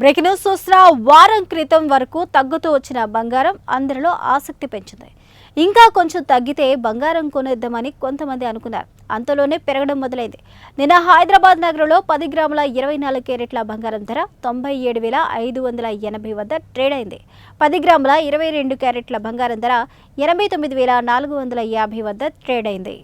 Breaking news చూస్తున్న వారం క్రితం వరకు తగ్గుతూ వచ్చిన బంగారం అందరిలో ఆసక్తి పెంచింది. ఇంకా కొంచెం తగ్గితే బంగారం కొనేద్దామని కొంతమంది అనుకున్నారు. అంతలోనే పెరగడం మొదలైంది. నిన్న హైదరాబాద్ నగరంలో 10 గ్రాముల 24 క్యారెట్ల బంగారం ధర 97,580 వద్ద ట్రేడ్ అయింది. 10 గ్రాముల 22 క్యారెట్ల బంగారం ధర 89,450 వద్ద ట్రేడ్ అయింది.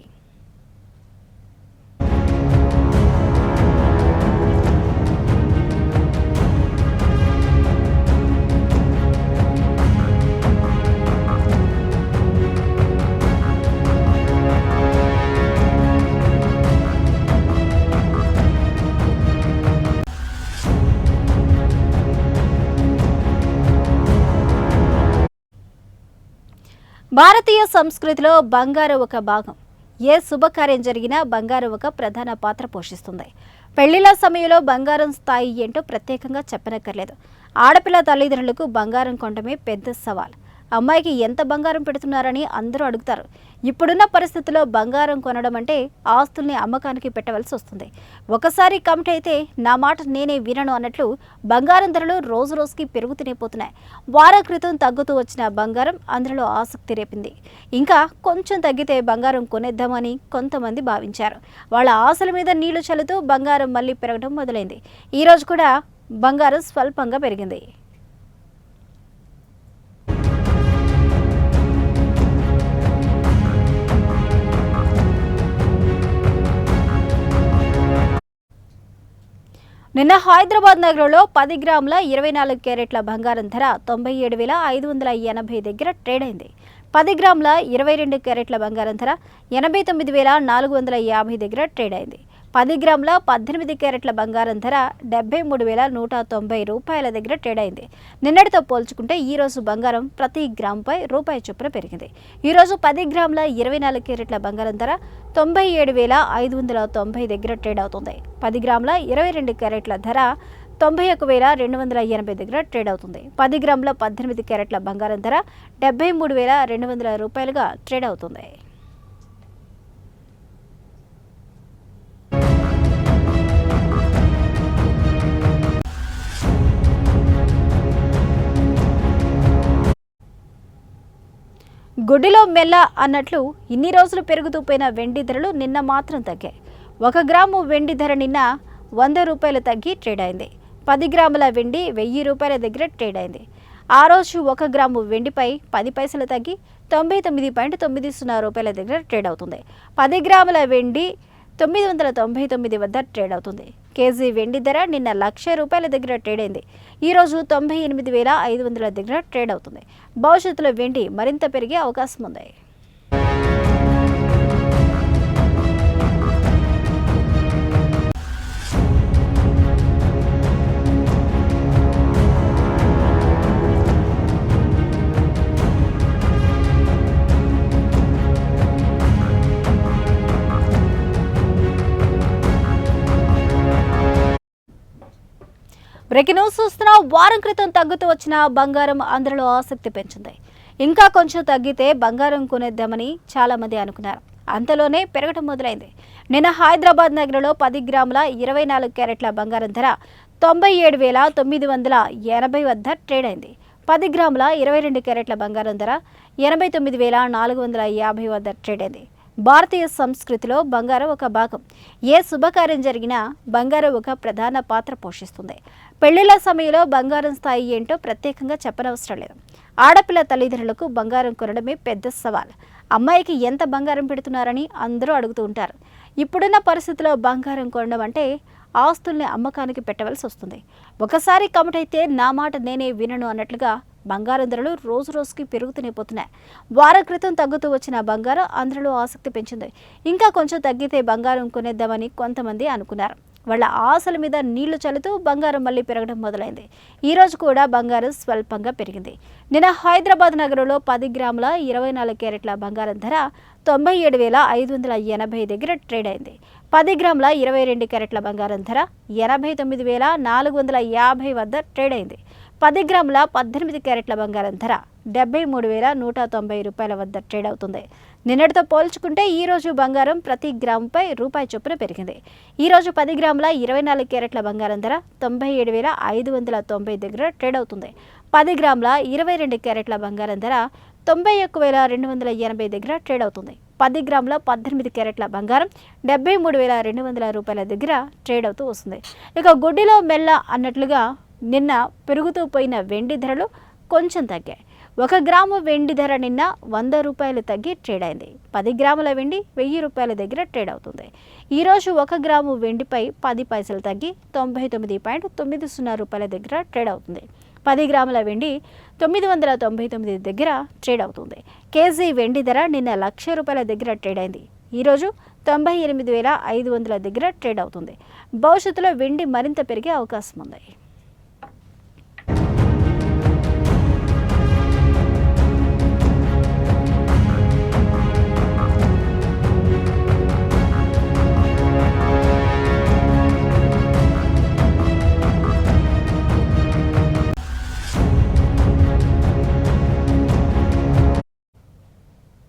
భారతీయ సంస్కృతిలో బంగారం ఒక భాగం. ఏ శుభకార్యం జరిగినా బంగారం ఒక ప్రధాన పాత్ర పోషిస్తుంది. పెళ్లిళ్ల సమయంలో బంగారం స్థాయి ఏంటో ప్రత్యేకంగా చెప్పనక్కర్లేదు. ఆడపిల్ల తల్లిదండ్రులకు బంగారం కొనడమే పెద్ద సవాల్. అమ్మాయికి ఎంత బంగారం పెడుతున్నారని అందరూ అడుగుతారు. ఇప్పుడున్న పరిస్థితుల్లో బంగారం కొనడం అంటే ఆస్తుల్ని అమ్మకానికి పెట్టవలసి వస్తుంది. ఒకసారి కమిట్ అయితే నా మాట నేనే వినను అన్నట్లు బంగారం ధరలు రోజు రోజుకి పెరుగుతూనే పోతున్నాయి. వారం క్రితం తగ్గుతూ వచ్చిన బంగారం అందరిలో ఆసక్తి రేపింది. ఇంకా కొంచెం తగ్గితే బంగారం కొనేద్దామని కొంతమంది భావించారు. వాళ్ళ ఆశల మీద నీళ్లు చల్లుతూ బంగారం మళ్ళీ పెరగడం మొదలైంది. ఈ రోజు కూడా బంగారం స్వల్పంగా పెరిగింది. నిన్న హైదరాబాద్ నగరంలో 10 గ్రాముల 24 క్యారెట్ల బంగారం ధర 97,580 దగ్గర ట్రేడ్ అయింది. 10 గ్రాముల 22 క్యారెట్ల బంగారం ధర 89,450 దగ్గర ట్రేడ్ అయింది. 10 గ్రాముల 18 క్యారెట్ల బంగారం ధర 73,190 రూపాయల దగ్గర ట్రేడ్ అయింది. నిన్నటితో పోల్చుకుంటే ఈ రోజు బంగారం ప్రతి గ్రాముపై రూపాయి చొప్పున పెరిగింది. ఈ రోజు 10 గ్రాముల 24 క్యారెట్ల బంగారం ధర 97,590 దగ్గర ట్రేడ్ అవుతుంది. 10 గ్రాముల 22 క్యారెట్ల ధర 91,280 దగ్గర ట్రేడ్ అవుతుంది. 10 గ్రాముల 18 క్యారెట్ల బంగారం ధర 73,200 రూపాయలుగా ట్రేడ్ అవుతుంది. గుడ్డిలో మెల్ల అన్నట్లు ఇన్ని రోజులు పెరుగుతూ పోయిన వెండి ధరలు నిన్న మాత్రం తగ్గాయి. 1 గ్రాము వెండి ధర నిన్న 100 రూపాయలు తగ్గి ట్రేడ్ అయింది. 10 గ్రాముల వెండి 1000 రూపాయల దగ్గర ట్రేడ్ అయింది. ఆ రోజు 1 గ్రాము వెండిపై 10 పైసలు తగ్గి 99.90 రూపాయల దగ్గర ట్రేడ్ అవుతుంది. 10 గ్రాముల వెండి 999 వద్ద ట్రేడ్ అవుతుంది. కేజీ వెండి ధర నిన్న 1,00,000 రూపాయల దగ్గర ట్రేడ్ అయింది. ఈ రోజు 98,500 దగ్గర ట్రేడ్ అవుతుంది. భవిష్యత్తులో వెండి మరింత పెరిగే అవకాశం ఉంది. బ్రేకింగ్ న్యూస్ చూస్తున్న వారం క్రితం తగ్గుతూ వచ్చిన బంగారం అందరిలో ఆసక్తి పెంచింది. ఇంకా కొంచెం తగ్గితే బంగారం కొనేద్దామని చాలా మంది అనుకున్నారు. అంతలోనే పెరగడం మొదలైంది. నిన్న హైదరాబాద్ నగరంలో 10 గ్రాముల 24 క్యారెట్ల బంగారం ధర 97,980 వద్ద ట్రేడ్ అయింది. 10 గ్రాముల 22 క్యారెట్ల బంగారం ధర 89,450 వద్ద ట్రేడ్ అయింది. భారతీయ సంస్కృతిలో బంగారం ఒక భాగం. ఏ శుభకార్యం జరిగినా బంగారం ఒక ప్రధాన పాత్ర పోషిస్తుంది. పెళ్లిళ్ల సమయంలో బంగారం స్థాయి ఏంటో ప్రత్యేకంగా చెప్పనవసరం లేదు. ఆడపిల్ల తల్లిదండ్రులకు బంగారం కొనడమే పెద్ద సవాల్. అమ్మాయికి ఎంత బంగారం పెడుతున్నారని అందరూ అడుగుతూ ఉంటారు. ఇప్పుడున్న పరిస్థితిలో బంగారం కొనడం అంటే ఆస్తుల్ని అమ్మకానికి పెట్టవలసి వస్తుంది. ఒకసారి కమిట్ అయితే నా మాట నేనే వినను అన్నట్లుగా బంగారం ధరలు రోజు రోజుకి పెరుగుతూనే పోతున్నాయి. వారం క్రితం తగ్గుతూ వచ్చిన బంగారం అందరిలో ఆసక్తి పెంచింది. ఇంకా కొంచెం తగ్గితే బంగారం కొనేద్దామని కొంతమంది అనుకున్నారు. వాళ్ళ ఆశల మీద నీళ్లు చల్లుతూ బంగారం మళ్ళీ పెరగడం మొదలైంది. ఈ రోజు కూడా బంగారం స్వల్పంగా పెరిగింది. నిన్న హైదరాబాద్ నగరంలో 10 గ్రాముల 24 క్యారెట్ల బంగారం ధర 97,580 దగ్గర ట్రేడ్ అయింది. 10 గ్రాముల 22 క్యారెట్ల బంగారం ధర 89,450 వద్ద ట్రేడ్ అయింది. 10 గ్రాముల 18 క్యారెట్ల బంగారం ధర 73,190 రూపాయల వద్ద ట్రేడ్ అవుతుంది. నిన్నటితో పోల్చుకుంటే ఈ రోజు బంగారం ప్రతి గ్రాముపై రూపాయి చొప్పున పెరిగింది. ఈ రోజు 10 గ్రాముల 24 క్యారెట్ల బంగారం ధర 97,590 దగ్గర ట్రేడ్ అవుతుంది. 10 గ్రాముల 22 క్యారెట్ల బంగారం ధర 91,280 దగ్గర ట్రేడ్ అవుతుంది. 10 గ్రాముల 18 క్యారెట్ల బంగారం 73,200 రూపాయల దగ్గర ట్రేడ్ అవుతూ వస్తుంది. ఇక గుడ్డిలో మెల్ల అన్నట్లుగా నిన్న పెరుగుతూ పోయిన వెండి ధరలు కొంచెం తగ్గాయి. 1 గ్రాము వెండి ధర నిన్న 100 రూపాయలు తగ్గి ట్రేడ్ అయింది. 10 గ్రాముల వెండి 1000 రూపాయల దగ్గర ట్రేడ్ అవుతుంది. ఈరోజు 1 గ్రాము వెండిపై 10 పైసలు తగ్గి 99.90 రూపాయల దగ్గర ట్రేడ్ అవుతుంది. 10 గ్రాముల వెండి 999 దగ్గర ట్రేడ్ అవుతుంది. కేజీ వెండి ధర నిన్న 1,00,000 రూపాయల దగ్గర ట్రేడ్ అయింది. ఈరోజు 98,500 దగ్గర ట్రేడ్ అవుతుంది. భవిష్యత్తులో వెండి మరింత పెరిగే అవకాశం ఉంది.